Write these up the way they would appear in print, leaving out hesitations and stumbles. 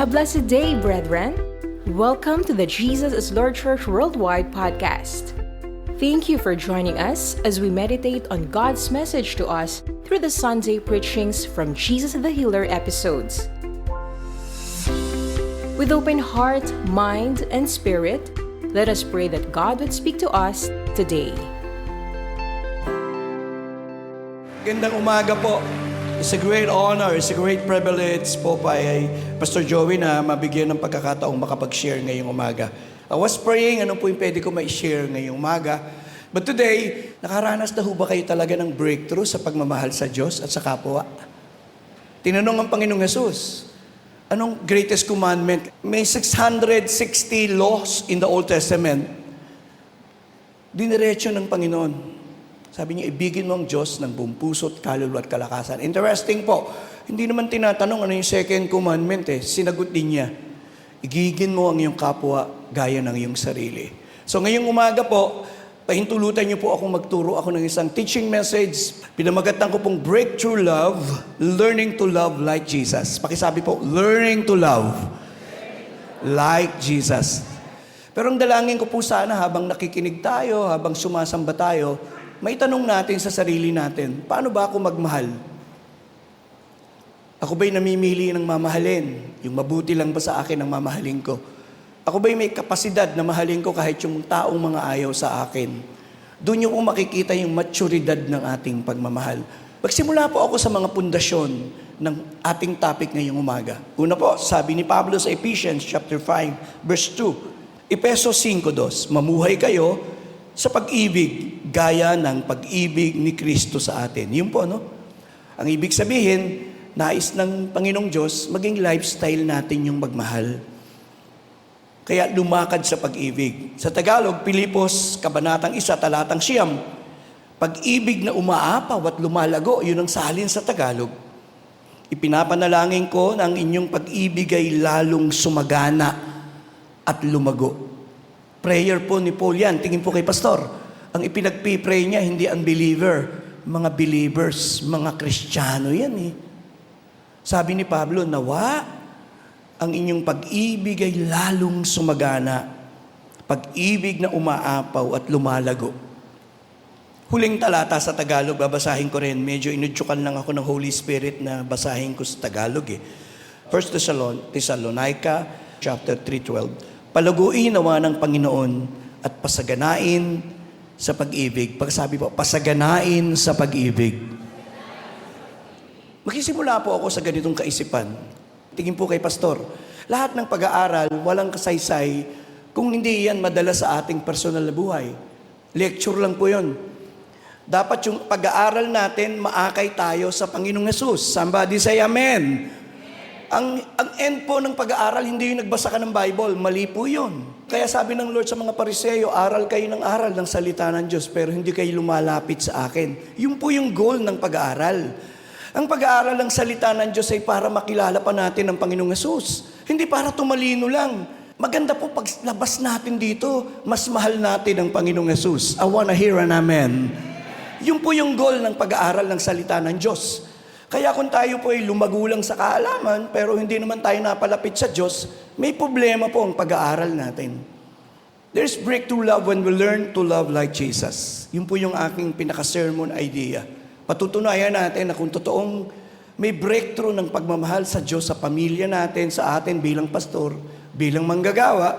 A blessed day, brethren. Welcome to the Jesus is Lord Church Worldwide podcast. Thank you for joining us as we meditate on God's message to us through the Sunday preachings from Jesus the Healer episodes. With open heart, mind, and spirit, let us pray that God would speak to us today. Gandang umaga po. It's a great honor, it's a great privilege po pa ay Pastor Joey na mabigyan ng pagkakataong makapag-share ngayong umaga. I was praying, ano po yung pwede ko ma-share ngayong umaga. But today, nakaranas na ho ba kayo talaga ng breakthrough sa pagmamahal sa Diyos at sa kapwa? Tinanong ang Panginoong Jesus, anong greatest commandment? May 660 laws in the Old Testament. Diniretso ng Panginoon. Sabi niya, ibigin mo ang Diyos ng buong puso't kaluluwa at kalakasan. Interesting po, hindi naman tinatanong ano yung second commandment Sinagot din niya, igigin mo ang iyong kapwa gaya ng iyong sarili. So ngayong umaga po, pahintulutan niyo po akong magturo ako ng isang teaching message. Pinamagatan ko pong Breakthrough Love, Learning to Love Like Jesus. Pakisabi po, Learning to Love Like Jesus. Pero ang dalangin ko po sana habang nakikinig tayo, habang sumasamba tayo, may tanong natin sa sarili natin, paano ba ako magmahal? Ako ba'y namimili ng mamahalin? Yung mabuti lang ba sa akin ang mamahalin ko? Ako ba'y may kapasidad na mahalin ko kahit yung taong mga ayaw sa akin? Doon yung makikita yung maturidad ng ating pagmamahal. Magsimula po ako sa mga pundasyon ng ating topic ngayong umaga. Una po, sabi ni Pablo sa Ephesians chapter 5, verse 2, Efeso 5:2, mamuhay kayo sa pag-ibig, gaya ng pag-ibig ni Kristo sa atin. Yun po, no? Ang ibig sabihin, nais ng Panginoong Diyos, maging lifestyle natin yung magmahal. Kaya lumakad sa pag-ibig. Sa Tagalog, Pilipos, Kabanatang 1, Talatang 9, pag-ibig na umaapaw at lumalago, yun ang salin sa Tagalog. Ipinapanalangin ko na ang inyong pag-ibig ay lalong sumagana at lumago. Prayer po ni Paul yan. Tingin po kay Pastor. Ang ipinagpipray niya, hindi unbeliever. Mga believers, mga Kristiyano yan Sabi ni Pablo, nawa, ang inyong pag-ibig ay lalong sumagana. Pag-ibig na umaapaw at lumalago. Huling talata sa Tagalog, babasahin ko rin. Medyo inudyokan lang ako ng Holy Spirit na basahin ko sa Tagalog 1 Thessalonica, chapter 3:12. Palaguin nawa ng Panginoon at pasaganain sa pag-ibig. Pagsabi po, pasaganain sa pag-ibig. Magsisimula po ako sa ganitong kaisipan. Tingin po kay Pastor, lahat ng pag-aaral, walang kasaysay, kung hindi yan madala sa ating personal na buhay. Lecture lang po yun. Dapat yung pag-aaral natin, maakay tayo sa Panginoong Hesus. Somebody say Amen. Ang end po ng pag-aaral, hindi yung nagbasa ka ng Bible, mali po yun. Kaya sabi ng Lord sa mga Pariseo, aral kayo ng aral ng salita ng Diyos, pero hindi kayo lumalapit sa akin. Yun po yung goal ng pag-aaral. Ang pag-aaral ng salita ng Diyos ay para makilala pa natin ang Panginoong Hesus. Hindi para tumalino lang. Maganda po paglabas natin dito, mas mahal natin ang Panginoong Hesus. I wanna hear an amen. Yun po yung goal ng pag-aaral ng salita ng Diyos. Kaya kung tayo po ay lumagulang sa kaalaman, pero hindi naman tayo napalapit sa Diyos, may problema po ang pag-aaral natin. There's breakthrough love when we learn to love like Jesus. Yun po yung aking pinaka-sermon idea. Patutunayan natin na kung totoong may breakthrough ng pagmamahal sa Diyos, sa pamilya natin, sa atin bilang pastor, bilang manggagawa,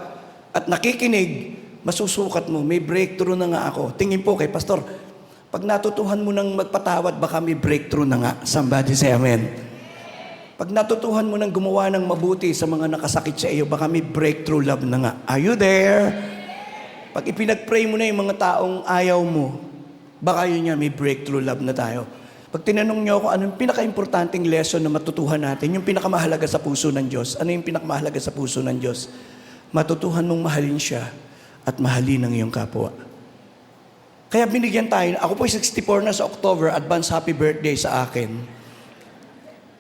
at nakikinig, masusukat mo, may breakthrough na nga ako. Tingin po kay Pastor, pag natutuhan mo ng magpatawad, baka may breakthrough na nga. Somebody say amen. Pag natutuhan mo ng gumawa ng mabuti sa mga nakasakit sa iyo, baka may breakthrough love na nga. Are you there? Pag ipinag-pray mo na yung mga taong ayaw mo, baka yun nga may breakthrough love na tayo. Pag tinanong niyo ako, anong pinaka-importanting lesson na matutuhan natin, yung pinakamahalaga sa puso ng Diyos, ano yung pinakamahalaga sa puso ng Diyos? Matutuhan mong mahalin siya at mahalin ang iyong kapwa. Kaya binigyan tayo, ako po 64 na sa October, advance happy birthday sa akin.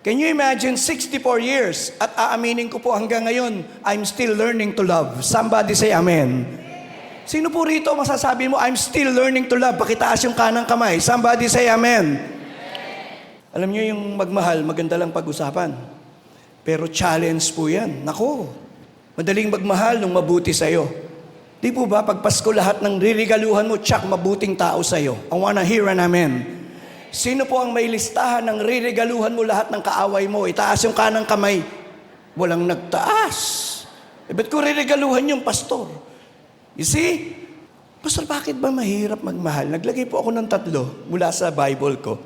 Can you imagine 64 years at aaminin ko po hanggang ngayon, I'm still learning to love. Somebody say amen. Sino po rito masasabi mo, I'm still learning to love? Pakitaas yung kanang kamay. Somebody say amen. Alam niyo yung magmahal, maganda lang pag-usapan. Pero challenge po yan. Nako, madaling magmahal nung mabuti sa'yo. Di po ba, pag Pasko lahat ng ririgaluhan mo, tsak, mabuting tao sa'yo. I wanna hear an amen. Sino po ang may listahan ng ririgaluhan mo lahat ng kaaway mo? Itaas yung kanang kamay. Walang nagtaas. Ba't ko ririgaluhan yung pastor? You see? Pastor, bakit ba mahirap magmahal? Naglagay po ako ng 3 mula sa Bible ko.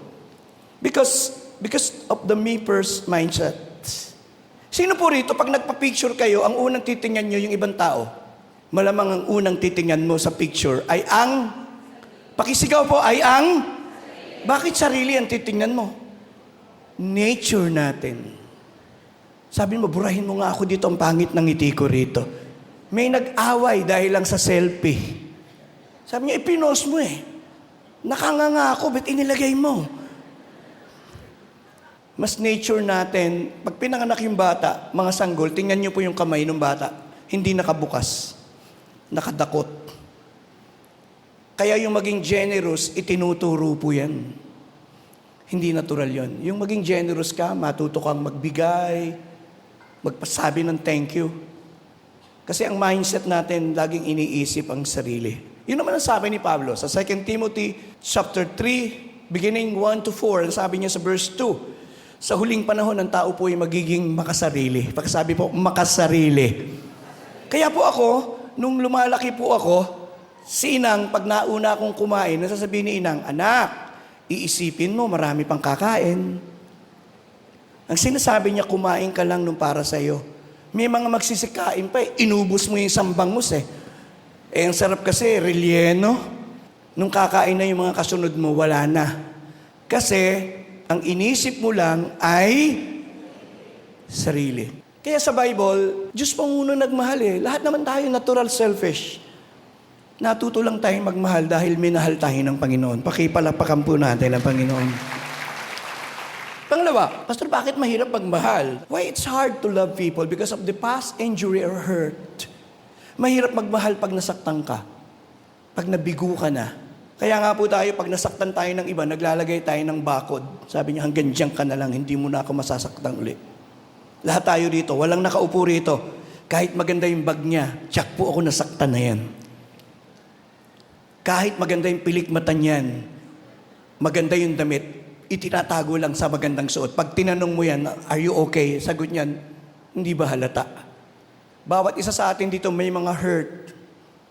Because of the me first mindset. Sino po rito, pag nagpa-picture kayo, ang unang titingnan nyo yung ibang tao? Malamang ang unang titingnan mo sa picture ay ang, pakisigaw po, ay ang, bakit sarili ang titingnan mo? Nature natin. Sabi mo, burahin mo nga ako dito, ang pangit ng ngiti ko rito. May nag-away dahil lang sa selfie. Sabi niya, ipinost mo eh. Nakanganga ako, ba't inilagay mo? Mas nature natin, pag pinanganak yung bata, mga sanggol, tingnan niyo po yung kamay ng bata. Hindi nakabukas. Nakadakot. Kaya yung maging generous, itinuturo po yan. Hindi natural yon. Yung maging generous ka, matuto kang magbigay, magpasabi ng thank you. Kasi ang mindset natin, laging iniisip ang sarili. Yun naman ang sabi ni Pablo sa 2 Timothy chapter 3, beginning 1 to 4, sabi niya sa verse 2, sa huling panahon, ang tao po ay magiging makasarili. Pagkasabi po, makasarili. Kaya po ako, nung lumalaki po ako, si Inang, pag nauna akong kumain, nasasabihin ni Inang, anak, iisipin mo, marami pang kakain. Ang sinasabi niya, kumain ka lang nung para sa'yo. May mga magsisikain pa, inubos mo yung sambangus eh. Ang sarap kasi, relleno. Nung kakain na yung mga kasunod mo, wala na. Kasi, ang inisip mo lang ay sarili. Kaya sa Bible, Diyos pang uno nagmahal eh. Lahat naman tayo natural selfish. Natuto lang tayong magmahal dahil minahal tayo ng Panginoon. Pakipalapakan po natin ang Panginoon. Pangalawa, Pastor, bakit mahirap magmahal? Why it's hard to love people? Because of the past injury or hurt. Mahirap magmahal pag nasaktan ka. Pag nabigo ka na. Kaya nga po tayo, pag nasaktan tayo ng iba, naglalagay tayo ng bakod. Sabi niya, hanggang diyan ka na lang, hindi mo na ako masasaktan uli. Lahat tayo rito, walang nakaupo rito. Kahit maganda yung bag niya, tsak po ako nasaktan na yan. Kahit maganda yung pilik mata niyan, maganda yung damit, itinatago lang sa magandang suot. Pag tinanong mo yan, are you okay? Sagot niyan, hindi ba halata? Bawat isa sa atin dito may mga hurt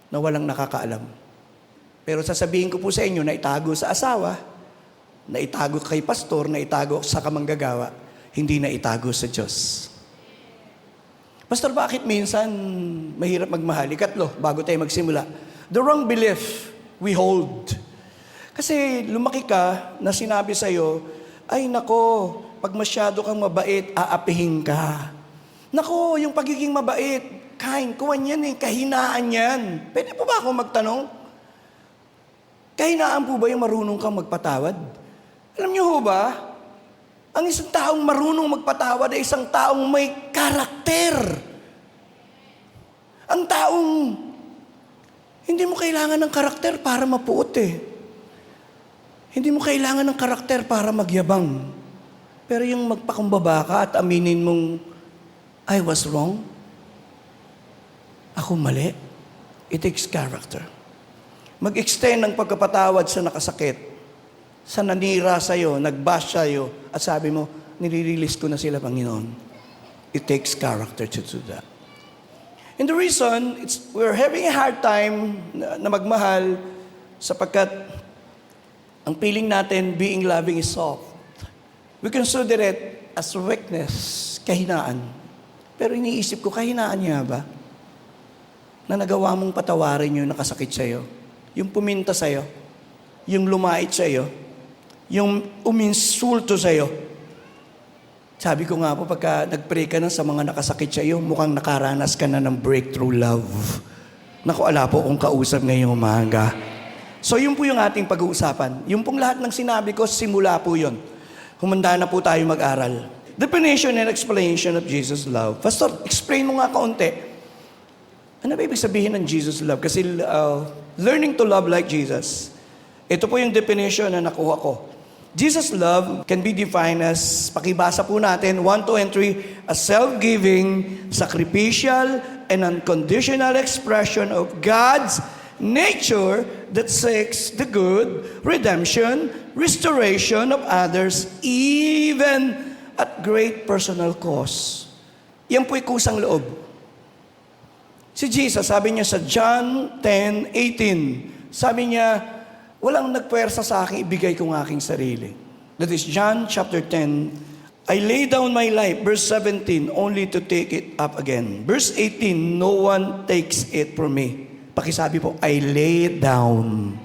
na walang nakakaalam. Pero sasabihin ko po sa inyo na itago sa asawa, na itago kay pastor, na itago sa kamanggagawa, hindi na itago sa Diyos. Pastor, bakit minsan mahirap magmahal? Ikatlo, bago tayo magsimula. The wrong belief we hold. Kasi lumaki ka na sinabi sa'yo, ay nako, pag masyado kang mabait, aapihin ka. Nako, yung pagiging mabait, kuwan yan eh, kahinaan yan. Pwede po ba ako magtanong? Kahinaan po ba yung marunong kang magpatawad? Alam niyo ho ba, ang isang taong marunong magpatawad ay isang taong may karakter. Ang taong hindi mo kailangan ng karakter para mapuot eh. Hindi mo kailangan ng karakter para magyabang. Pero yung magpakumbaba ka at aminin mong, I was wrong. Ako mali. It takes character. Mag-extend ng pagkapatawad sa nakasakit, sa nanira sa'yo, nag-bash sa'yo, at sabi mo, nire-release ko na sila, Panginoon. It takes character to do that. And the reason, we're having a hard time na magmahal sapagkat ang feeling natin, being loving is soft. We consider it as weakness, kahinaan. Pero iniisip ko, kahinaan niya ba? Na nagawa mong patawarin yung nakasakit sa'yo. Yung puminta sa'yo, yung lumait sa'yo, yung uminsulto sa'yo. Sabi ko nga po, pagka nag-pray ka na sa mga nakasakit sa'yo, mukhang nakaranas ka na ng breakthrough love. Naku, ala po kung kausap ngayong umaga. So yun po yung ating pag-uusapan. Yung pong lahat ng sinabi ko, simula po yun. Humanda na po tayo mag-aral. Definition and explanation of Jesus' love. Pastor, explain mo nga kaunti. Ano ba ibig sabihin ng Jesus' love? Kasi learning to love like Jesus. Ito po yung definition na nakuha ko. Jesus' love can be defined as, pakibasa po natin, 1, 2, and 3, a self-giving, sacrificial, and unconditional expression of God's nature that seeks the good, redemption, restoration of others, even at great personal cost. Yan po'y kusang loob. Si Jesus, sabi niya sa John 10:18, sabi niya, walang nagpuwersa sa akin, ibigay ko ng aking sarili. That is John chapter 10. I lay down my life, verse 17, only to take it up again. Verse 18, no one takes it from me. Pakisabi po, I lay it down.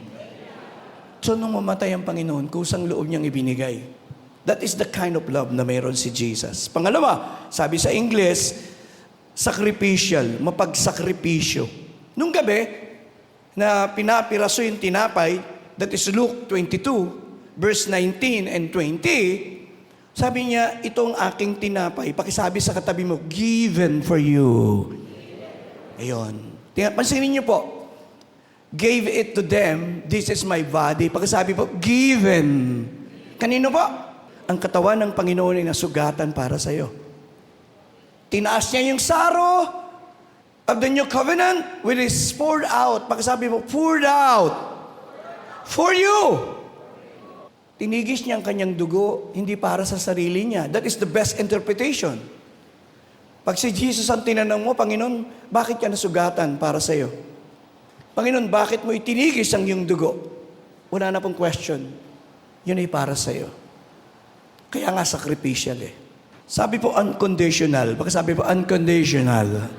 So nung mamatay ang Panginoon, kusang loob niyang ibinigay. That is the kind of love na mayroon si Jesus. Pangalawa, sabi sa English, sacrificial, mapagsakripisyo. Nung gabi, na pinapiraso yung tinapay, that is Luke 22, verse 19 and 20, sabi niya, itong aking tinapay, pakisabi sa katabi mo, given for you. Ayun. Pansinin niyo po, gave it to them, this is my body. Pakisabi po, given. Kanino po? Ang katawan ng Panginoon ay nasugatan para sa iyo. Tinaas niya yung saro of the new covenant, which is poured out. Pakisabi mo, poured out. For you. Tinigis niya ang kanyang dugo, hindi para sa sarili niya. That is the best interpretation. Pag si Jesus ang tinanong mo, Panginoon, bakit ka nasugatan para sa iyo? Panginoon, bakit mo itinigis ang iyong dugo? Wala na pong question. Yun ay para sa iyo. Kaya nga sacrificial eh. Sabi po unconditional. Baka sabi po unconditional.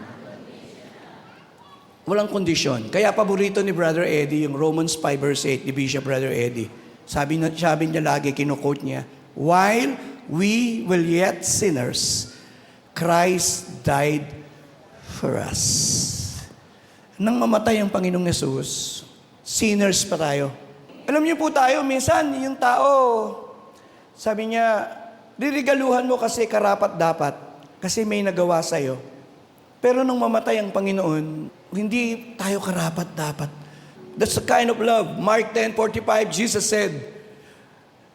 Walang kondisyon. Kaya paborito ni Brother Eddie, yung Romans 5 verse 8, ni Bishop Brother Eddie. Sabi niya lagi, kino-quote niya, while we were yet sinners, Christ died for us. Nang mamatay ang Panginoong Yesus, sinners pa tayo. Alam niyo po tayo, minsan, yung tao, sabi niya, dirigaluhan mo kasi karapat-dapat, kasi may nagawa sa'yo. Pero nung mamatay ang Panginoon, hindi tayo karapat-dapat. That's the kind of love. Mark 10:45, Jesus said,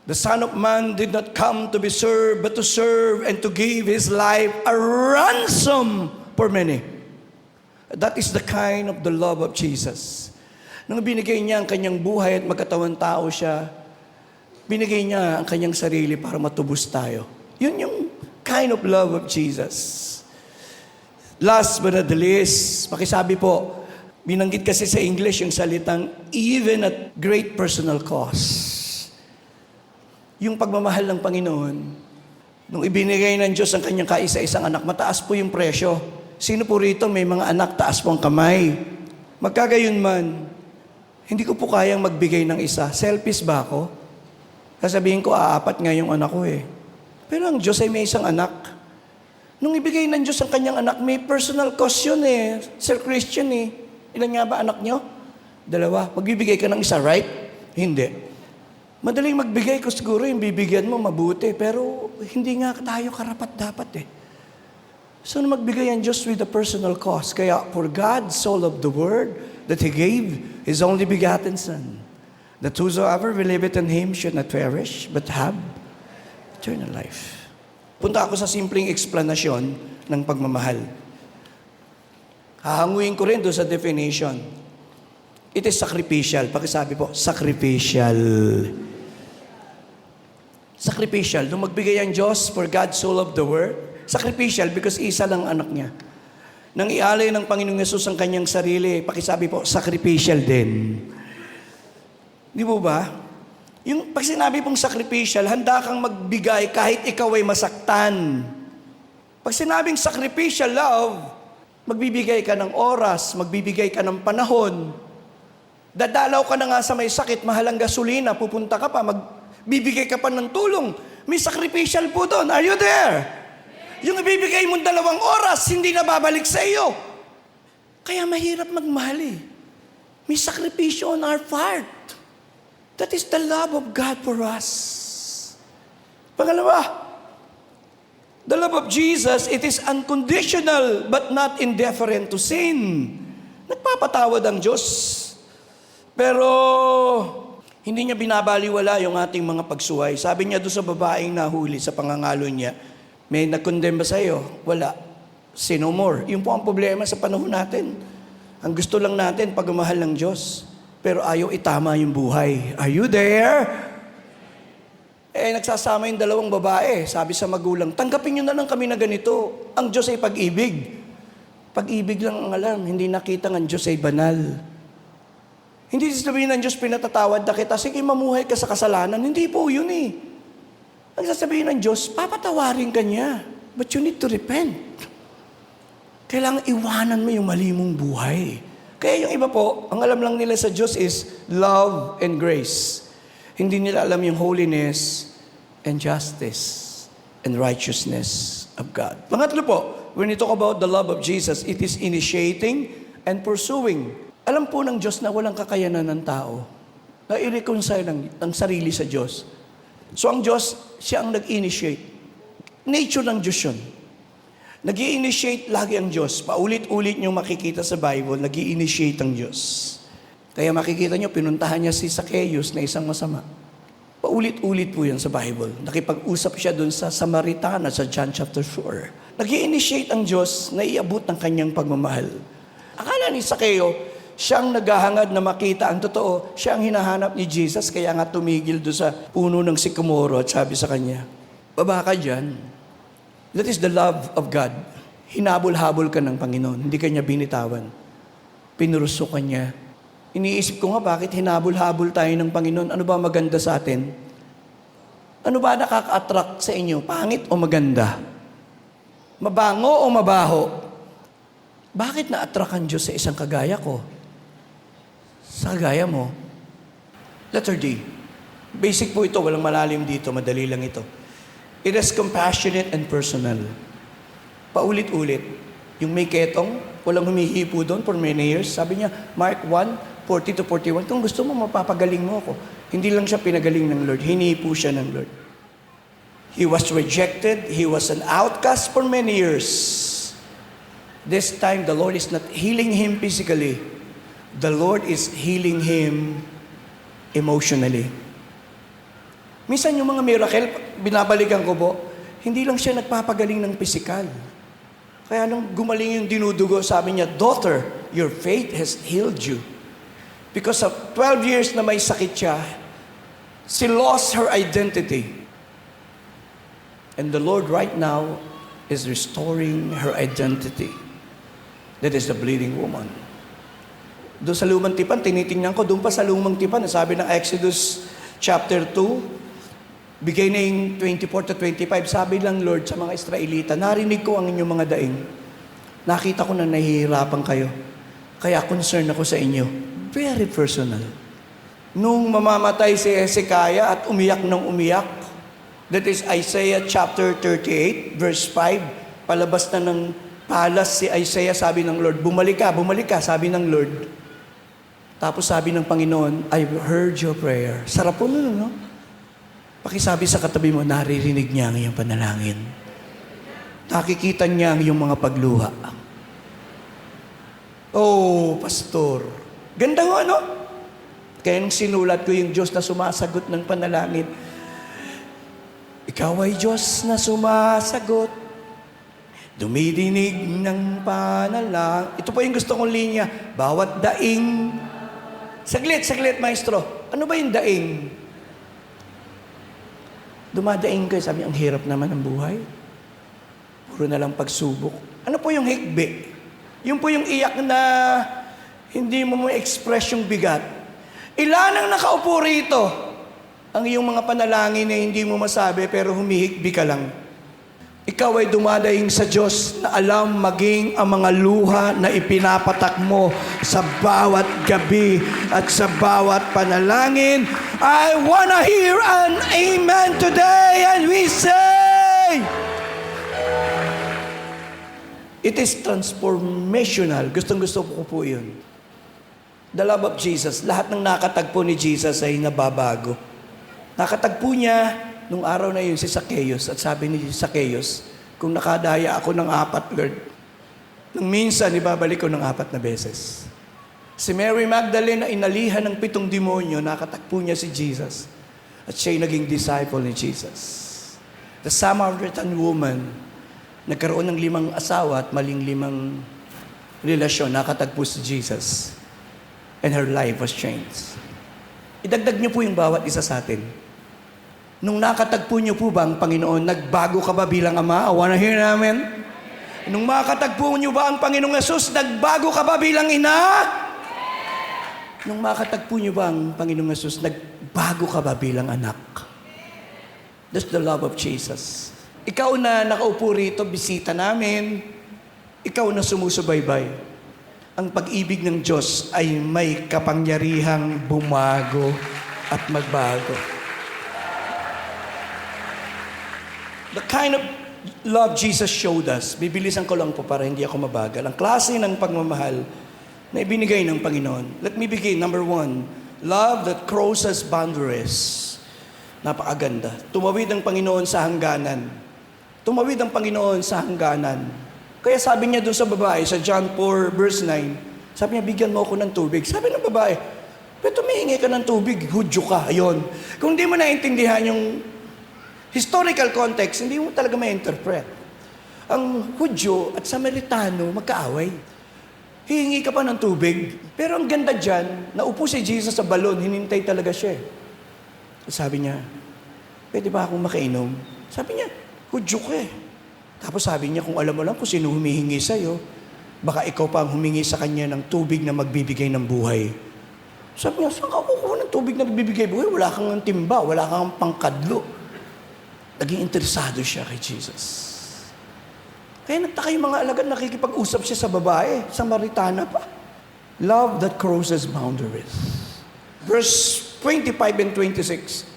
the Son of Man did not come to be served, but to serve and to give His life a ransom for many. That is the kind of the love of Jesus. Nung binigay niya ang kanyang buhay at magkatawan tao siya, binigay niya ang kanyang sarili para matubos tayo. Yun yung kind of love of Jesus. Last but not the least, pakisabi po, binanggit kasi sa English yung salitang even at great personal cost. Yung pagmamahal ng Panginoon, nung ibinigay ng Diyos ang kanyang kaisa-isang anak, mataas po yung presyo. Sino po rito may mga anak, taas po ang kamay? Magkagayon man, hindi ko po kayang magbigay ng isa. Selfish ba ako? Sasabihin ko, 4 nga yung anak ko eh. Pero ang Diyos ay may isang anak. Nung ibigay ng Diyos ang kanyang anak, may personal cost yun eh. Sir Christian eh. Ilan nga ba anak nyo? 2. Magbibigay ka ng isa, right? Hindi. Madaling magbigay ko siguro yung bibigyan mo mabuti, pero hindi nga tayo karapat-dapat eh. So magbigay ang Diyos with a personal cost. Kaya for God so loved the world that He gave His only begotten Son, that whosoever believeth in Him should not perish, but have eternal life. Punta ako sa simpleng eksplanasyon ng pagmamahal. Hahanguin ko rin doon sa definition. It is sacrificial. Pakisabi po, sacrificial. Sacrificial. Nung magbigay ang Diyos for God so loved the world, sacrificial because isa lang anak niya. Nang ialay ng Panginoong Yesus ang kanyang sarili, pakisabi po, sacrificial din. Di mo ba? Yung pag sinabi pong sacrificial, handa kang magbigay kahit ikaw ay masaktan. Pag sinabing sacrificial love, magbibigay ka ng oras, magbibigay ka ng panahon. Dadalaw ka na nga sa may sakit, mahalang gasolina, pupunta ka pa, magbibigay ka pa ng tulong. May sacrificial po doon. Are you there? Yung ibibigay mong 2 oras, hindi na babalik sa iyo. Kaya mahirap magmahal eh. May sakripisyo on our part. That is the love of God for us. Pangalawa, the love of Jesus, it is unconditional but not indifferent to sin. Nagpapatawad ang Diyos. Pero Hindi niya binabaliwala yung ating mga pagsuway. Sabi niya doon sa babaeng nahuli sa pangangalo niya, may nag-condemn ba sa'yo? Wala. Sin no more. Yun po ang problema sa panahon natin. Ang gusto lang natin, pagmamahal ng Diyos. Pero ayaw itama yung buhay. Are you there? Nagsasama yung dalawang babae. Sabi sa magulang, tanggapin nyo na lang kami na ganito. Ang Diyos ay pag-ibig. Pag-ibig lang ang alam. Hindi nakita ng Diyos ay banal. Hindi sasabihin ng Diyos, pinatatawad na kita, sige mamuhay ka sa kasalanan. Hindi po yun eh. Ang sasabihin ng Diyos, papatawarin ka niya. But you need to repent. Kailangan iwanan mo yung mali mong buhay. Kaya yung iba po, ang alam lang nila sa Diyos is love and grace. Hindi nila alam yung holiness and justice and righteousness of God. Pangatlo po, when we talk about the love of Jesus, it is initiating and pursuing. Alam po ng Diyos na walang kakayanan ng tao na i-reconcile ang sarili sa Diyos. So ang Diyos, siya ang nag-initiate. Nature ng Diyos yun. Nag-i-initiate lagi ang Diyos. Paulit-ulit nyo makikita sa Bible, nag-i-initiate ang Diyos. Kaya makikita nyo, pinuntahan niya si Zacchaeus na isang masama. Paulit-ulit po yan sa Bible. Nakipag-usap siya dun sa Samaritana sa John chapter 4. Nag-i-initiate ang Diyos na iabot ng kanyang pagmamahal. Akala ni Zacchaeus, siyang naghahangad na makita ang totoo. Siya ang hinahanap ni Jesus, kaya nga tumigil doon sa puno ng sikomoro at sabi sa kanya, baba ka dyan. That is the love of God. Hinabol-habol ka ng Panginoon. Hindi ka niya binitawan. Pinurusok ka niya. Iniisip ko nga, bakit hinabol-habol tayo ng Panginoon? Ano ba maganda sa atin? Ano ba nakaka-attract sa inyo? Pangit o maganda? Mabango o mabaho? Bakit na-attract ang Diyos sa isang kagaya ko? Sa kagaya mo? Letter D. Basic po ito, walang malalim dito, madali lang ito. It is compassionate and personal. Paulit-ulit. Yung may ketong, walang humihipo doon for many years. Sabi niya, Mark 1:40-41, kung gusto mo, mapapagaling mo ako. Hindi lang siya pinagaling ng Lord, hinihipo siya ng Lord. He was rejected, he was an outcast for many years. This time, the Lord is not healing him physically. The Lord is healing him emotionally. Minsan yung mga miracle, binabalikan ko po, hindi lang siya nagpapagaling ng physical. Kaya nung gumaling yung dinudugo, sabi niya, daughter, your faith has healed you. Because of 12 years na may sakit siya, she lost her identity. And the Lord right now is restoring her identity. That is the bleeding woman. Doon sa lumang tipan, tinitingnan ko, doon pa sa lumang tipan, sabi ng Exodus chapter 2, beginning 24-25, sabi lang Lord sa mga Israelita, narinig ko ang inyong mga daing. Nakita ko na nahihirapan kayo. Kaya concern ako sa inyo. Very personal. Nung mamamatay si Hezekiah at umiyak ng umiyak, that is Isaiah chapter 38, verse 5, palabas na ng palas si Isaiah, sabi ng Lord, bumalik ka, sabi ng Lord. Tapos sabi ng Panginoon, I've heard your prayer. Sarap po nun, no? Pakisabi sa katabi mo, naririnig niya ang iyong panalangin. Nakikita niya ang iyong mga pagluha. Oh, pastor. Ganda ho, ano? Kaya nung sinulat ko yung Diyos na sumasagot ng panalangin, ikaw ay Diyos na sumasagot, dumidinig ng panalangin. Ito po yung gusto kong linya. Bawat daing. Saglit, maestro. Ano ba yung daing? Dumadaing kayo, sabi, ang hirap naman ng buhay. Puro na lang pagsubok. Ano po yung hikbi? Yung po yung iyak na hindi mo express yung bigat. Ilan ang nakaupo rito? Ang iyong mga panalangin na hindi mo masabi pero humihikbi ka lang. Ikaw ay dumadaing sa Diyos na alam maging ang mga luha na ipinapatak mo sa bawat gabi at sa bawat panalangin. I wanna hear an amen today, and we say, it is transformational. Gustong-gusto ko po yun. The love of Jesus. Lahat ng nakatagpo ni Jesus ay nababago. Nakatagpo niya nung araw na yun si Zacchaeus. At sabi ni Zacchaeus, kung nakadaya ako ng 4, Lord, nung minsan ibabalik ko ng 4 na beses. Si Mary Magdalene na inalihan ng 7 demonyo, nakatagpo niya si Jesus. At siya'y naging disciple ni Jesus. The Samaritan woman, nagkaroon ng 5 asawa at maling 5 relasyon, nakatagpo si Jesus. And her life was changed. Idagdag niyo po yung bawat isa sa atin. Nung nakatagpo niyo po ba ang Panginoon, nagbago ka ba bilang Ama? I wanna hear namin. Nung makatagpo niyo ba ang Panginoong Yesus, nagbago ka ba bilang Ina? Nung makatagpo niyo ba ang Panginoong Yesus, nagbago ka ba bilang anak? That's the love of Jesus. Ikaw na nakaupo rito, bisita namin. Ikaw na sumusubaybay. Ang pag-ibig ng Diyos ay may kapangyarihang bumago at magbago. The kind of love Jesus showed us, bibilisan ko lang po para hindi ako mabagal. Ang klase ng pagmamahal na ibinigay ng Panginoon. Let me begin. Number 1, love that crosses boundaries. Napakaganda. Tumawid ang Panginoon sa hangganan. Tumawid ang Panginoon sa hangganan. Kaya sabi niya doon sa babae, sa John 4 verse 9, sabi niya, bigyan mo ako ng tubig. Sabi ng babae, pero tumihingi ka ng tubig, Hudyo ka. Ayun. Kung di mo naintindihan yung historical context, hindi mo talaga ma-interpret. Ang Hudyo at Samaritano magkaaway. Hihingi ka pa ng tubig. Pero ang ganda dyan, naupo si Jesus sa balon, hinintay talaga siya. Sabi niya, pwede ba akong makainom? Sabi niya, Hudyo ka eh. Tapos sabi niya, kung alam mo lang kung sino humihingi sa'yo, baka ikaw pa ang humingi sa kanya ng tubig na magbibigay ng buhay. Sabi niya, saan ka kukuha ng tubig na magbibigay buhay? Wala kang timba, wala kang pangkadlo. Naging interesado siya kay Jesus. Kaya nagtaka yung mga alagad, nakikipag-usap siya sa babae, Samaritana pa. Love that crosses boundaries. Verse 25 and 26.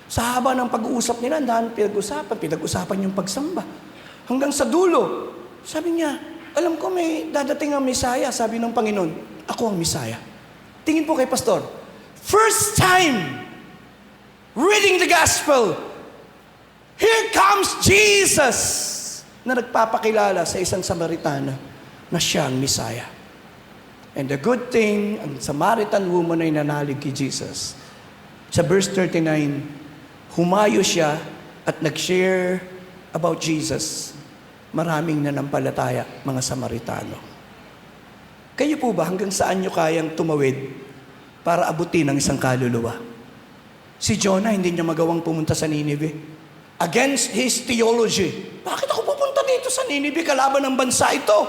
Sa haba ng pag-uusap nila, dahil pinag-usapan yung pagsamba. Hanggang sa dulo, sabi niya, alam ko may dadating ang Misaya, sabi ng Panginoon, ako ang Misaya. Tingin po kay Pastor, first time reading the gospel, here comes Jesus na nagpapakilala sa isang Samaritana na siya ang Misaya. And the good thing, ang Samaritan woman ay nanalig kay Jesus. Sa verse 39, humayo siya at nag-share about Jesus. Maraming nanampalataya, mga Samaritano. Kayo po ba, hanggang saan nyo kayang tumawid para abutin ang isang kaluluwa? Si Jonah, hindi niya magawang pumunta sa Nineveh. Against his theology. Bakit ako pupunta dito sa Nineveh? Kalaban ng bansa ito.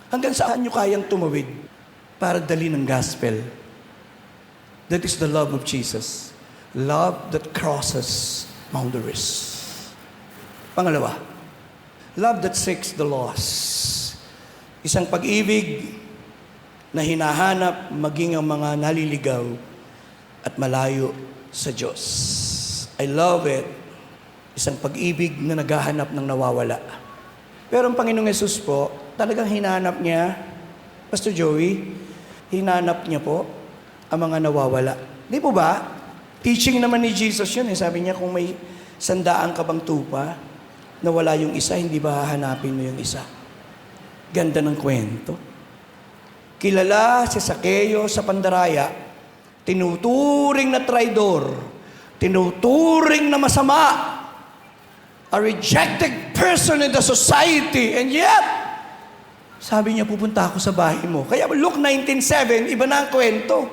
Hanggang saan nyo kayang tumawid para dali ng gospel? That is the love of Jesus. Love that crosses boundaries. Pangalawa, love that seeks the lost. Isang pag-ibig na hinahanap maging ang mga naliligaw at malayo sa Diyos. I love it. Isang pag-ibig na naghahanap ng nawawala. Pero ang Panginoong Yesus po, talagang hinanap niya, Pastor Joey, hinanap niya po ang mga nawawala. Di po ba? Teaching naman ni Jesus yun. Sabi niya, kung may 100 ka bang tupa, nawala yung isa, hindi ba hahanapin mo yung isa? Ganda ng kwento. Kilala si Sakeo sa Pandaraya, tinuturing na traidor, tinuturing na masama, a rejected person in the society, and yet, sabi niya, pupunta ako sa bahay mo. Kaya Luke 19:7, iba na ang kwento.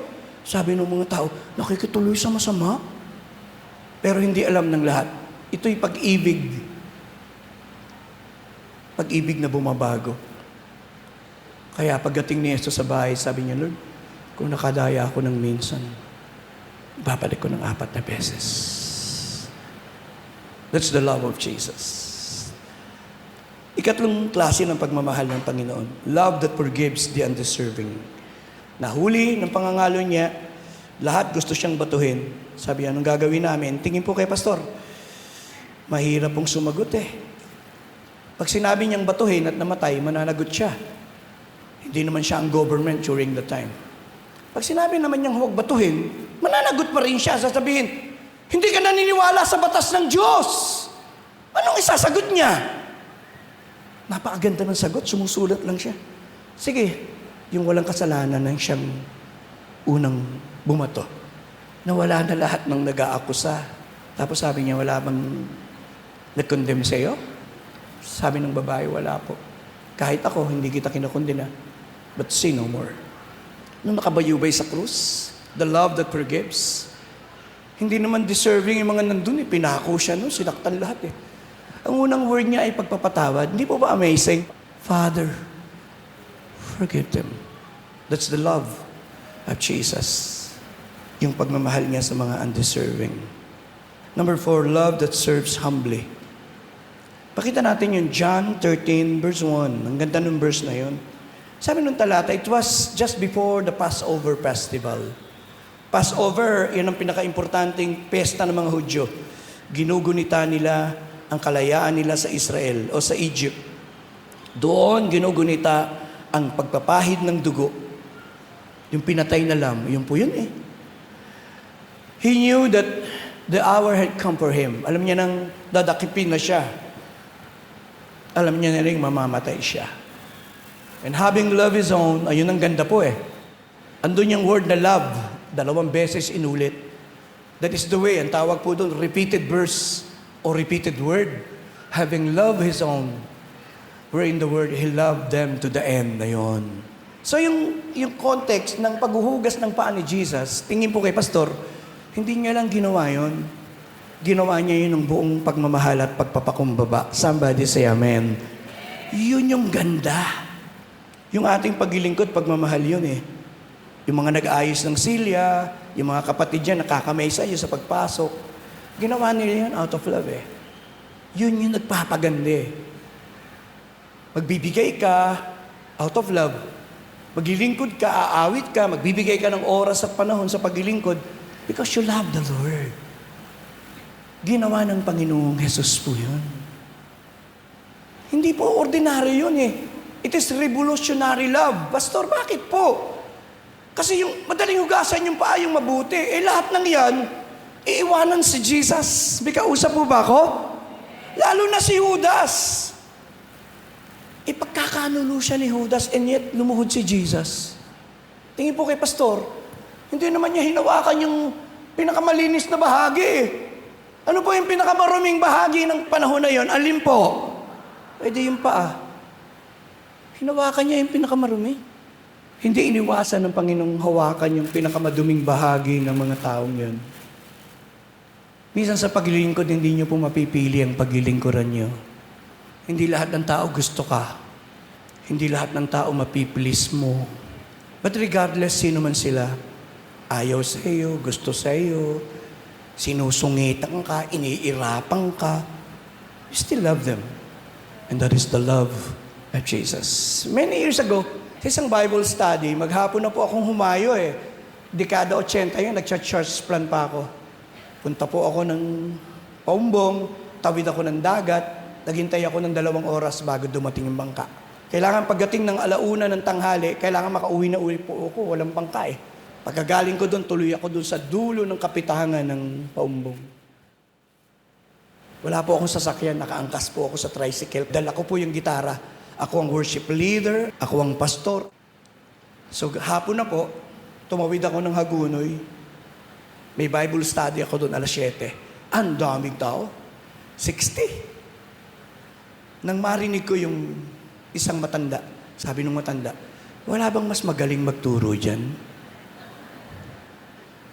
Sabi ng mga tao, nakikituloy sa masama. Pero hindi alam ng lahat. Ito'y pag-ibig. Pag-ibig na bumabago. Kaya pagdating ni Jesus sa bahay, sabi niya, Lord, kung nakadaya ako ng minsan, babalik ko ng 4 na beses. That's the love of Jesus. Ikatlong klase ng pagmamahal ng Panginoon. Love that forgives the undeserving. Nahuli ng pangangalo niya, lahat gusto siyang batuhin. Sabi, anong gagawin namin? Tingin po kay Pastor, mahirap pong sumagot eh. Pag sinabi niyang batuhin at namatay, mananagot siya. Hindi naman siya ang government during the time. Pag sinabi naman niyang huwag batuhin, mananagot pa rin siya. Sasabihin, hindi ka naniniwala sa batas ng Diyos. Anong isasagot niya? Napakaganda ng sagot, sumusulat lang siya. Sige, yung walang kasalanan ng siyang unang bumato. Nawala na lahat ng nag-aakusa. Tapos sabi niya, wala bang nag-condemn sa iyo? Sabi ng babae, wala po. Kahit ako, hindi kita kinakondena. But sin no more. Nung nakabayubay sa krus, the love that forgives, hindi naman deserving yung mga nandun. Pinako siya nun, sinaktan lahat eh. Ang unang word niya ay pagpapatawad. Hindi po ba amazing? Father, forgive them. That's the love of Jesus. Yung pagmamahal niya sa mga undeserving. Number 4, love that serves humbly. Pakita natin yung John 13 verse 1. Ang ganda ng verse na yun. Sabi nung talata, it was just before the Passover festival. Passover, yan ang pinaka-importanting pesta ng mga Hudyo. Ginugunita nila ang kalayaan nila sa Israel o sa Egypt. Doon ginugunita ang pagpapahid ng dugo. Yung pinatay na lamb, yun po yun eh. He knew that the hour had come for him. Alam niya nang dadakipin na siya. Alam niya na rin mamamatay siya. And having loved his own, ayun ang ganda po eh. Andun yung word na love, 2 beses inulit. That is the way, ang tawag po doon, repeated verse or repeated word. Having loved his own, where in the word, he loved them to the end. Ayun. So yung context ng paghuhugas ng paa ni Jesus, tingin po kay Pastor, hindi niya lang ginawa yun. Ginawa niya yun ng buong pagmamahal at pagpapakumbaba. Somebody say amen. Yun yung ganda. Yung ating paglilingkod, pagmamahal yun eh. Yung mga nag-ayos ng silya, yung mga kapatid dyan nakakamay sa iyo sa pagpasok. Ginawa nila yun out of love eh. Yun yung nagpapaganda eh. Magbibigay ka out of love. Maglilingkod ka, aawit ka, magbibigay ka ng oras at panahon sa paglilingkod because you love the Lord. Ginawa ng Panginoong Jesus po yun. Hindi po ordinary yun eh. It is revolutionary love. Pastor, bakit po? Kasi yung madaling hugasan yung paa yung mabuti. Eh lahat ng yan, iiwanan si Jesus. Bikausap po ba ako? Lalo na si Judas. Ipagkakanulo siya ni Judas and yet lumuhod si Jesus. Tingin po kay Pastor, hindi naman niya hinawakan yung pinakamalinis na bahagi eh. Ano po yung pinakamaruming bahagi ng panahon na yon? Alin po? Pwede yung paa. Hinawakan niya yung pinakamarumi. Hindi iniwasan ng Panginoong hawakan yung pinakamaduming bahagi ng mga taong yun. Minsan sa paglilingkod, hindi niyo po mapipili ang paglilingkuran niyo. Hindi lahat ng tao gusto ka. Hindi lahat ng tao mapipilis mo. But regardless, sino man sila, ayaw sa iyo, gusto sa iyo, sinusungitan ka, iniirapan ka, you still love them. And that is the love of Jesus. Many years ago, sa isang Bible study, maghapon na po akong humayo eh. Dekada 80 yun, nag-church plan pa ako. Punta po ako ng Paumbong, tawid ako ng dagat, naghintay ako ng 2 oras bago dumating yung bangka. Kailangan pagdating ng 1:00 ng tanghali, kailangan makauwi na uli po ako, walang bangka eh. Pagkagaling ko doon, tuloy ako doon sa dulo ng kapitahangan ng Paumbong. Wala po akong sasakyan, nakaangkas po ako sa tricycle. Dala ko po yung gitara. Ako ang worship leader, ako ang pastor. So hapon na po, tumawid ako ng Hagunoy. May Bible study ako doon 7:00. Ang daming tao. 60. Nang marinig ko yung isang matanda, sabi ng matanda, wala bang mas magaling magturo dyan?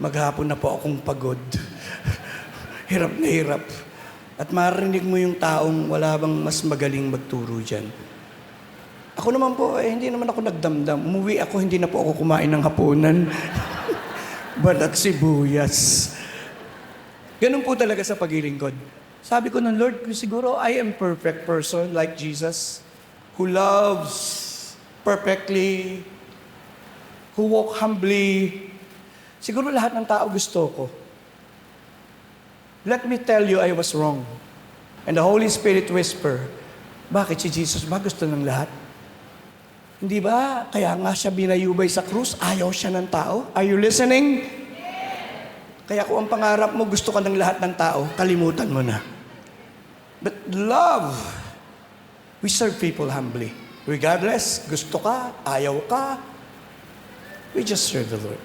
Maghapon na po akong pagod. Hirap na hirap. At marinig mo yung taong wala bang mas magaling magturo dyan. Ako naman po, hindi naman ako nagdamdam. Umuwi ako, hindi na po ako kumain ng hapunan. Balat sibuyas. Ganun po talaga sa paglilingkod. Sabi ko ng Lord, siguro I am perfect person like Jesus, who loves perfectly, who walk humbly. Siguro lahat ng tao gusto ko. Let me tell you, I was wrong. And the Holy Spirit whisper, bakit si Jesus ba gusto ng lahat? Hindi ba? Kaya nga siya binayubay sa krus, ayaw siya ng tao. Are you listening? Kaya kung ang pangarap mo, gusto ka ng lahat ng tao, kalimutan mo na. But love, we serve people humbly. Regardless, gusto ka, ayaw ka, we just serve the Lord.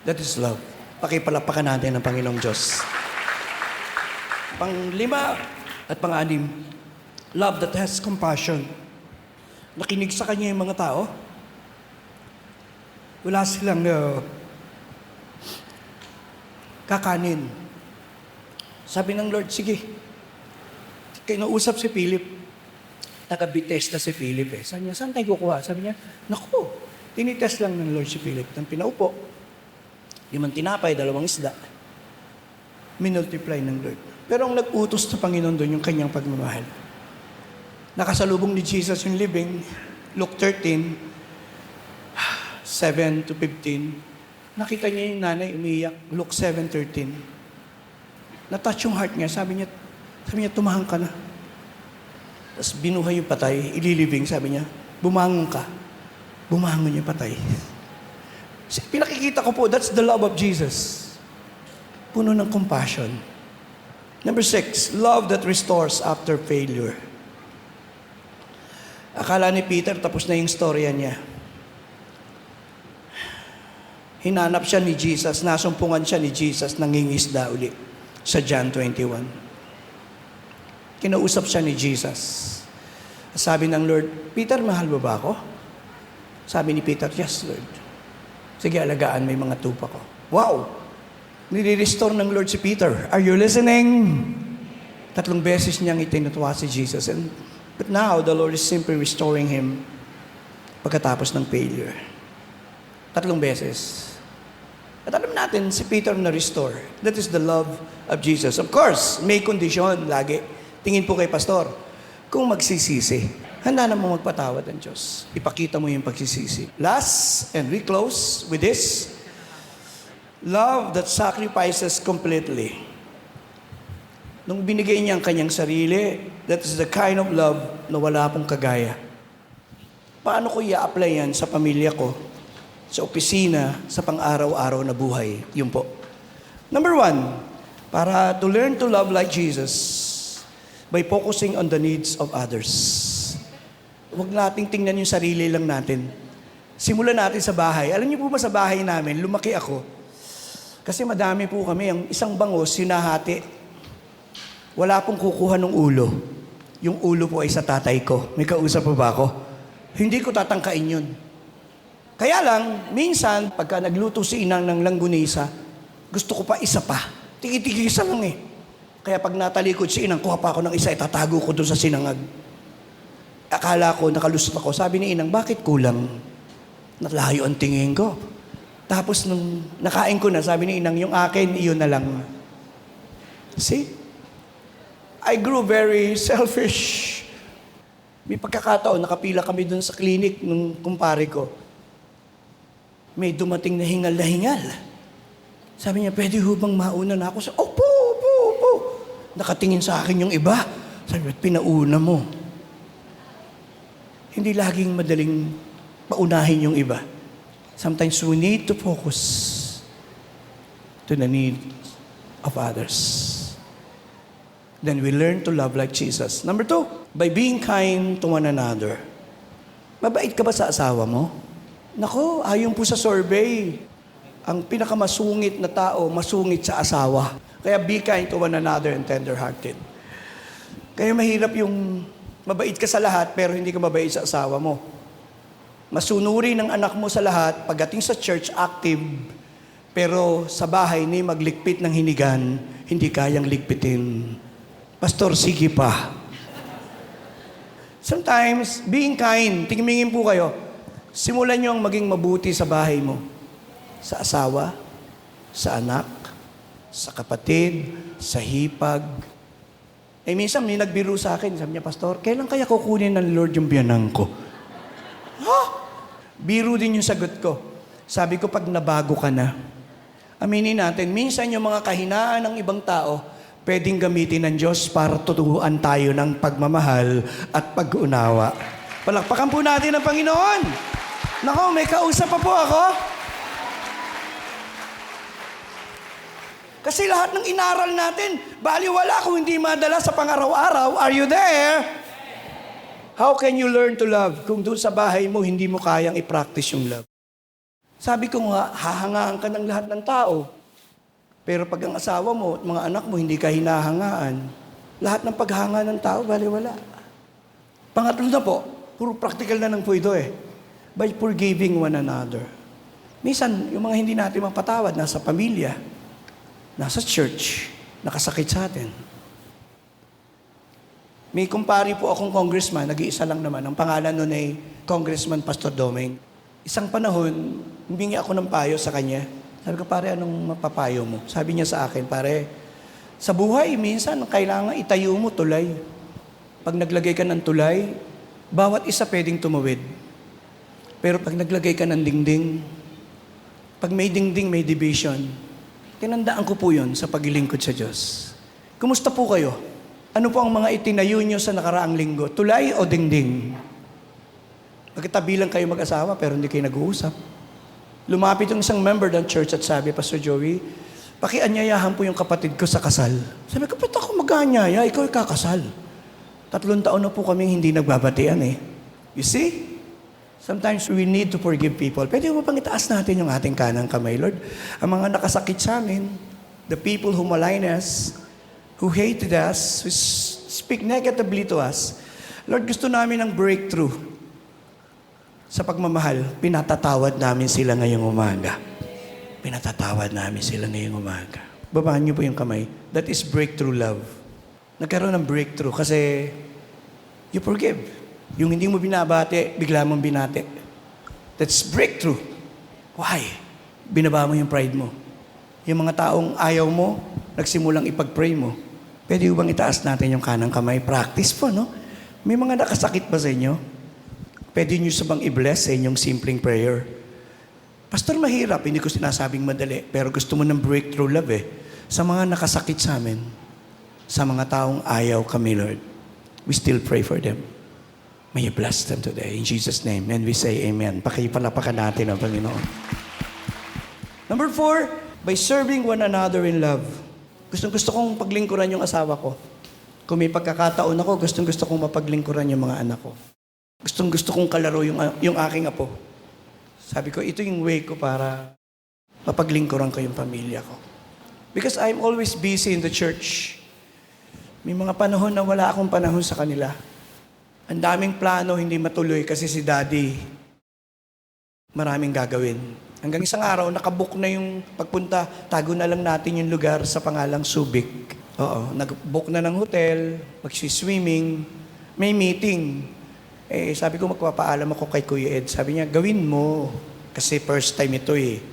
That is love. Pakipalapakan natin ang Panginoong Diyos. Pang-5 at pang-6, love that has compassion. Nakinig sa Kanya yung mga tao. Wala silang kakanin. Sabi ng Lord, sige. Kinausap si Philip. Nakabites na si Philip eh. Sabi niya, saan tayo kukuha? Sabi niya, naku, tinitest lang ng Lord si Philip. Nang pinaupo, 5 tinapay, 2 isda. Minultiply ng Lord. Pero ang nag-utos sa Panginoon doon, yung kanyang pagmamahal. Nakasalubong ni Jesus yung living, Luke 13, 7 to 15. Nakita niya yung nanay umiiyak, Luke 7:13. Natouch yung heart niya, sabi niya, tumahan ka na. Tapos binuhay yung patay, ililibing, sabi niya, bumangon ka. Bumangon yung patay. Pinakikita ko po, that's the love of Jesus. Puno ng compassion. Number 6, love that restores after failure. Akala ni Peter, tapos na yung storya niya. Hinanap siya ni Jesus, nasumpungan siya ni Jesus, nangingisda uli sa John 21. Kinausap siya ni Jesus. Sabi ng Lord, Peter, mahal mo ba ako? Sabi ni Peter, yes, Lord. Sige, alagaan mo yung mga tupa ko. Wow! Nire-restore ng Lord si Peter. Are you listening? 3 beses niyang itinutwa si Jesus. But now, the Lord is simply restoring him pagkatapos ng failure. 3 beses. At alam natin, si Peter na-restore. That is the love of Jesus. Of course, may condition lagi. Tingin po kay Pastor, kung magsisisi, handa namang magpatawad ang Diyos. Ipakita mo yung pagsisisi. Last, and we close with this, love that sacrifices completely. Nung binigay niya ang kanyang sarili, that is the kind of love na wala pong kagaya. Paano ko i-apply yan sa pamilya ko, sa opisina, sa pang-araw-araw na buhay? Yun po. Number 1, para to learn to love like Jesus, by focusing on the needs of others. Huwag nating tingnan yung sarili lang natin. Simulan natin sa bahay. Alam niyo po ba sa bahay namin, lumaki ako. Kasi madami po kami. Ang isang bangos, sinahati. Wala pong kukuha ng ulo. Yung ulo po ay sa tatay ko. May kausap po ba ako? Hindi ko tatangkain yun. Kaya lang, minsan, pagka nagluto si inang ng langgunisa, gusto ko pa isa pa. Tigi-tigisa lang eh. Kaya pag natalikod si inang, kuha pa ako ng isa, itatago ko doon sa sinangag. Akala ko, nakalusot ako. Sabi ni inang, bakit kulang? Nalayo ang tingin ko. Tapos nung nakain ko na, sabi ni inang, yung akin, iyon na lang. See? I grew very selfish. May pagkakataon, nakapila kami doon sa clinic ng kumpare ko. May dumating na hingal. Sabi niya, pwede hubang mauna na ako? Opo. Nakatingin sa akin yung iba. Sabi niya, pinauna mo. Hindi laging madaling paunahin yung iba. Sometimes we need to focus to the needs of others. Then we learn to love like Jesus. Number 2, by being kind to one another. Mabait ka ba sa asawa mo? Nako, ayon po sa survey, ang pinakamasungit na tao, masungit sa asawa. Kaya be kind to one another and tender-hearted. Kaya mahirap yung mabait ka sa lahat pero hindi ka mabait sa asawa mo. Masunuri ng anak mo sa lahat, pagdating sa church, active, pero sa bahay ni maglikpit ng hinigan, hindi kayang ligpitin. Pastor, sige pa. Sometimes, being kind, tingmingin po kayo, simulan nyo ang maging mabuti sa bahay mo. Sa asawa, sa anak, sa kapatid, sa hipag. Minsan may nagbiro sa akin, sabi niya, Pastor, kailan kaya kukunin ng Lord yung biyanang ko? Biro din yung sagot ko. Sabi ko, pag nabago ka na, aminin natin, minsan yung mga kahinaan ng ibang tao, pwedeng gamitin ng Diyos para tuturuan tayo ng pagmamahal at pag-unawa. Palakpakan po natin ang Panginoon. Nako, may kausap pa po ako. Kasi lahat ng inaral natin, baliwala kung hindi madala sa pang-araw-araw. Are you there? How can you learn to love kung doon sa bahay mo hindi mo kayang i-practice yung love? Sabi ko nga, hahangaan ka ng lahat ng tao. Pero pag ang asawa mo at mga anak mo hindi ka hinahangaan, lahat ng paghanga ng tao, baliwala. Pangatlo na po, puro practical na lang po ito eh. By forgiving one another. Minsan, yung mga hindi natin mapatawad, nasa pamilya, nasa church, nakasakit sa atin. May kumpari po akong congressman, nag-iisa lang naman. Ang pangalan nun ay Congressman Pastor Doming. Isang panahon, humingi ako ng payo sa kanya. Sabi ko, pare, anong mapapayo mo? Sabi niya sa akin, pare, sa buhay, minsan, kailangan itayo mo tulay. Pag naglagay ka ng tulay, bawat isa pwedeng tumawid. Pero pag naglagay ka ng dingding, pag may dingding, may division. Tinandaan ko po yun sa paglilingkod sa Diyos. Kumusta po kayo? Ano po ang mga itinayo nyo sa nakaraang linggo? Tulay o dingding? Magkatabi lang kayo mag-asawa pero hindi kayo nag-uusap. Lumapit yung isang member ng church at sabi, Pastor Joey, pakianyayahan po yung kapatid ko sa kasal. Sabi ko, ba't ako mag-aanyaya? Ikaw ay kakasal. 3 taon na po kaming hindi nagbabatian eh. You see? Sometimes we need to forgive people. Pwede mo pang itaas natin yung ating kanang kamay, Lord. Ang mga nakasakit sa amin, the people who malign us, who hated us, who speak negatively to us, Lord, gusto namin ng breakthrough. Sa pagmamahal, pinatatawad namin sila ngayong umaga. Pinatatawad namin sila ngayong umaga. Babaan niyo po yung kamay. That is breakthrough love. Nagkaroon ng breakthrough kasi you forgive. Yung hindi mo binabati, bigla mong binati. That's breakthrough. Why? Binaba mo yung pride mo. Yung mga taong ayaw mo, nagsimulang ipag-pray mo. Pwede bang itaas natin yung kanang kamay? Practice po, no? May mga nakasakit ba sa inyo? Pwede nyo sabang i-bless sa inyong simpleng prayer. Pastor, mahirap. Hindi ko sinasabing madali. Pero gusto mo ng breakthrough love eh. Sa mga nakasakit sa amin, sa mga taong ayaw kami, Lord, we still pray for them. May you bless them today. In Jesus' name. And we say amen. Pakipalapakan natin ang Panginoon. Number 4, by serving one another in love. Gusto kong paglingkuran yung asawa ko. Kung may pagkakataon ako, gusto kong mapaglingkuran yung mga anak ko. Gusto kong kalaro yung aking apo. Sabi ko, ito yung way ko para mapaglingkuran ko yung pamilya ko. Because I'm always busy in the church. May mga panahon na wala akong panahon sa kanila. Ang daming plano, hindi matuloy kasi si Daddy maraming gagawin. Hanggang isang araw, nakabook na yung pagpunta. Tago na lang natin yung lugar sa pangalang Subic. Oo, nag-book na ng hotel, mag-swimming, may meeting. Sabi ko, magpapaalam ako kay Kuya Ed. Sabi niya, gawin mo. Kasi first time ito eh.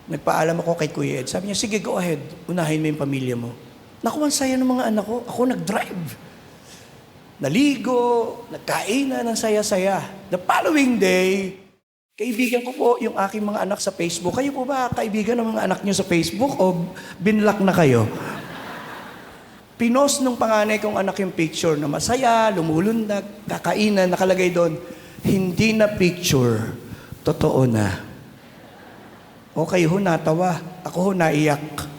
Nagpaalam ako kay Kuya Ed. Sabi niya, sige, go ahead. Unahin mo yung pamilya mo. Naku, ang saya ng mga anak ko. Ako nag-drive. Naligo, nagkainan, ang saya-saya. The following day, kaibigan ko po yung aking mga anak sa Facebook. Kayo po ba kaibigan ng mga anak niyo sa Facebook o binlock na kayo? Pinost nung panganay kong anak yung picture na masaya, lumulundag, kakainan, nakalagay doon, hindi na picture, totoo na. Okay ho, natawa. Ako ho, naiyak.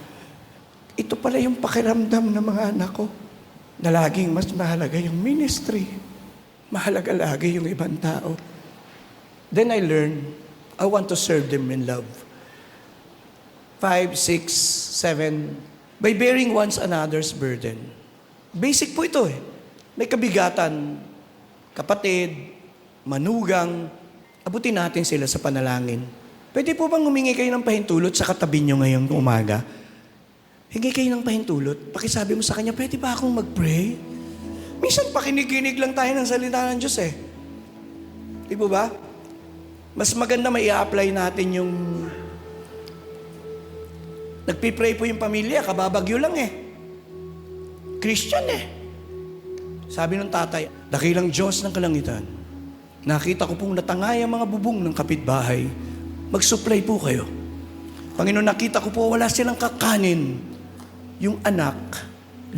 Ito pala yung pakiramdam ng mga anak ko na laging mas mahalaga yung ministry. Mahalaga lagi yung ibang tao. Then I learned, I want to serve them in love. 5, 6, 7, by bearing one another's burden. Basic po ito eh. May kabigatan, kapatid, manugang, abutin natin sila sa panalangin. Pwede po bang humingi kayo ng pahintulot sa katabi nyo ngayong umaga? Hingi kayo ng pahintulot. Pakisabi mo sa kanya, pwede ba akong mag-pray? Minsan pakinig-kinig lang tayo ng salita ng Diyos eh. Di po ba? Mas maganda may i-apply natin yung nagpipray po yung pamilya, kababagyo lang eh. Christian eh. Sabi ng tatay, dakilang Diyos ng kalangitan, nakita ko pong natangay ang mga bubong ng kapitbahay. Mag-supply po kayo. Panginoon, nakita ko po wala silang kakanin. Yung anak,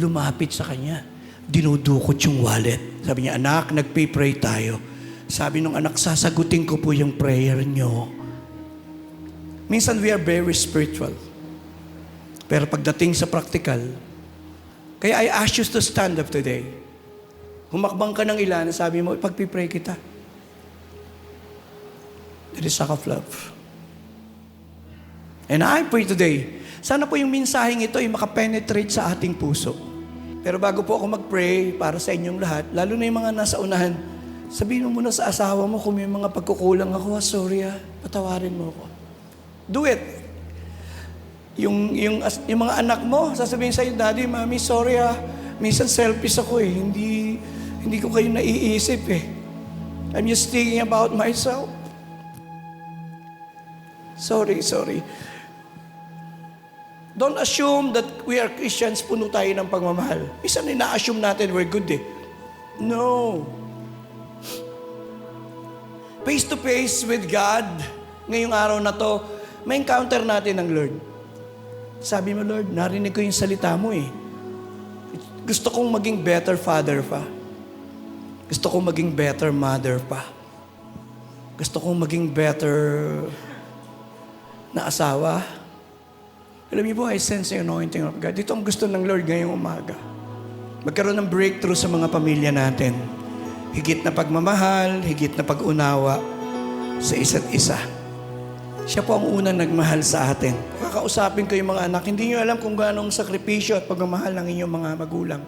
lumapit sa kanya. Dinudukot yung wallet. Sabi niya, anak, nagpipray tayo. Sabi ng anak, sasagutin ko po yung prayer nyo. Minsan we are very spiritual. Pero pagdating sa practical, kaya I ask you to stand up today. Humakbang ka ng ilan, sabi mo, pagpipray kita. That is act of love. And I pray today, sana po yung mensaheng ito ay makapenetrate sa ating puso. Pero bago po ako mag-pray para sa inyong lahat, lalo na yung mga nasa unahan, sabihin mo muna sa asawa mo kung may mga pagkukulang ako, sorry patawarin mo ako. Do it. Yung mga anak mo, sasabihin sa'yo, Daddy, Mommy, sorry minsan selfish ako hindi ko kayo naiisip I'm just thinking about myself. Sorry. Don't assume that we are Christians, puno tayo ng pagmamahal. Minsan ina-assume natin we're good No. Face to face with God, ngayong araw na to, may encounter natin ng Lord. Sabi mo, Lord, narinig ko yung salita mo Gusto kong maging better father pa. Gusto kong maging better mother pa. Gusto kong maging better na asawa. Alam niyo po, I sense the anointing of God. Dito ang gusto ng Lord ngayong umaga. Magkaroon ng breakthrough sa mga pamilya natin. Higit na pagmamahal, higit na pag-unawa sa isa't isa. Siya po ang unang nagmahal sa atin. Kakausapin ko yung mga anak, hindi niyo alam kung gaano sakripisyo at pagmamahal ng inyong mga magulang.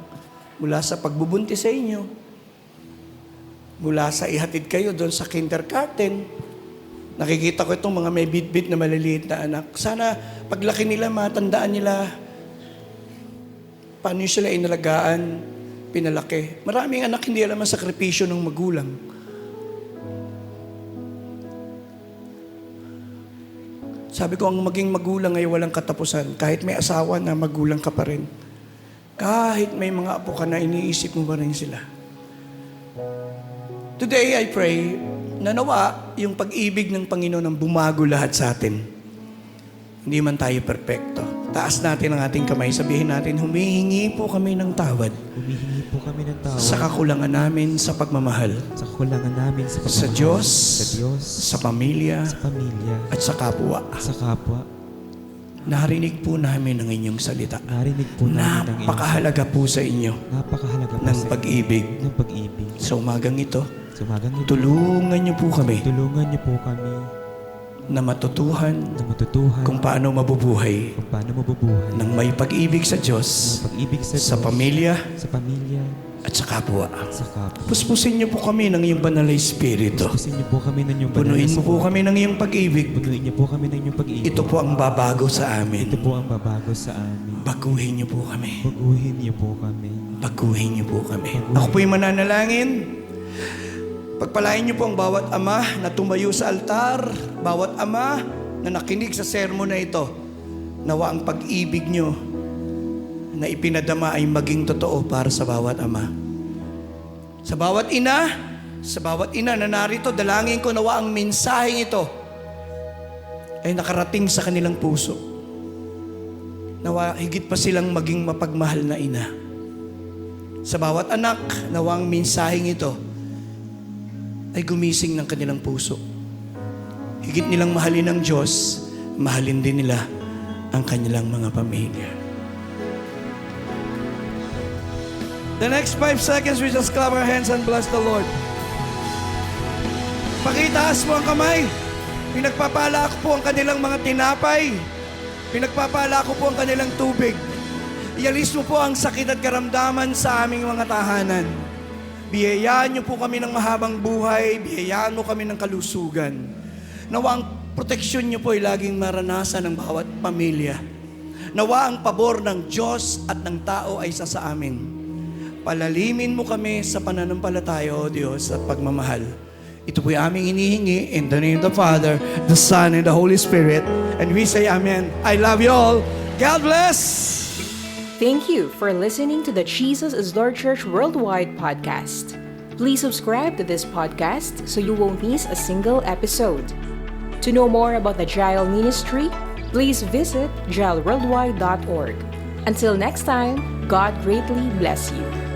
Mula sa pagbubuntis sa inyo, mula sa ihatid kayo doon sa kindergarten, nakikita ko itong mga may bit-bit na maliliit na anak. Sana paglaki nila, matandaan nila paano sila inalagaan, pinalaki. Maraming anak hindi alam ang sakripisyo ng magulang. Sabi ko, ang maging magulang ay walang katapusan. Kahit may asawa na, magulang ka pa rin. Kahit may mga apo ka na, iniisip mo pa rin sila. Today, I pray, na nawa yung pag-ibig ng Panginoon ang bumago lahat sa atin. Hindi man tayo perpekto. Taas natin ang ating kamay. Sabihin natin, humihingi po kami ng tawad. Humihingi po kami ng tawad. Sa kakulangan namin sa pagmamahal. Sa kakulangan namin sa pagmamahal. Sa Diyos. Sa Diyos. Sa pamilya. Sa pamilya. At sa kapwa. Sa kapwa. Narinig po namin ang inyong salita. Narinig po namin ang Napakahalaga po sa inyo. Napakahalaga po ng sa pag-ibig. Ng pag-ibig. Sa umagang ito, Sa umagang ito, tulungan niyo po kami tulungan niyo po kami na matutuhan na matutuhan kung paano mabubuhay kung paano mabubuhay ng may pag-ibig sa Diyos, ng pag-ibig sa sa Diyos, pamilya, sa pamilya, at sa kapwa. sa kapwa. Puspusin niyo po kami ng iyong banal na Espiritu. Pusin niyo po kami ng inyong banal na Punuin mo po Espiritu. kami ng iyong pag-ibig. Punuin niyo po kami ng inyong pag-ibig. Ito po ang babago sa amin. Ito po ang babago sa amin. Baguhin niyo po kami. Baguhin niyo po kami. Baguhin niyo po kami. Ako po'y mananalangin. Pagpalain niyo po ang bawat ama na tumayo sa altar, bawat ama na nakinig sa sermon na ito. Nawa ang pag-ibig niyo na ipinadama ay maging totoo para sa bawat ama. Sa bawat ina na narito, dalangin ko nawa ang mensaheng ito ay nakarating sa kanilang puso. Nawa higit pa silang maging mapagmahal na ina. Sa bawat anak, nawa ang mensaheng ito ay gumising ng kanilang puso. Higit nilang mahalin ng Diyos, mahalin din nila ang kanilang mga pamilya. The next 5 seconds, we just clap our hands and bless the Lord. Pakitaas mo ang kamay. Pinagpapala ko po ang kanilang mga tinapay. Pinagpapala ko po ang kanilang tubig. Ialis mo po ang sakit at karamdaman sa aming mga tahanan. Biyayaan niyo po kami ng mahabang buhay. Biyayaan mo kami ng kalusugan. Nawa ang proteksyon niyo po ay laging maranasan ng bawat pamilya. Nawa ang pabor ng Diyos at ng tao ay sa amin. Palalimin mo kami sa pananampalataya, O Diyos, at pagmamahal. Ito po'y aming hinihingi in the name of the Father, the Son, and the Holy Spirit. And we say Amen. I love you all. God bless! Thank you for listening to the Jesus is Lord Church Worldwide podcast. Please subscribe to this podcast so you won't miss a single episode. To know more about the Jael Ministry, please visit jaelworldwide.org. Until next time, God greatly bless you.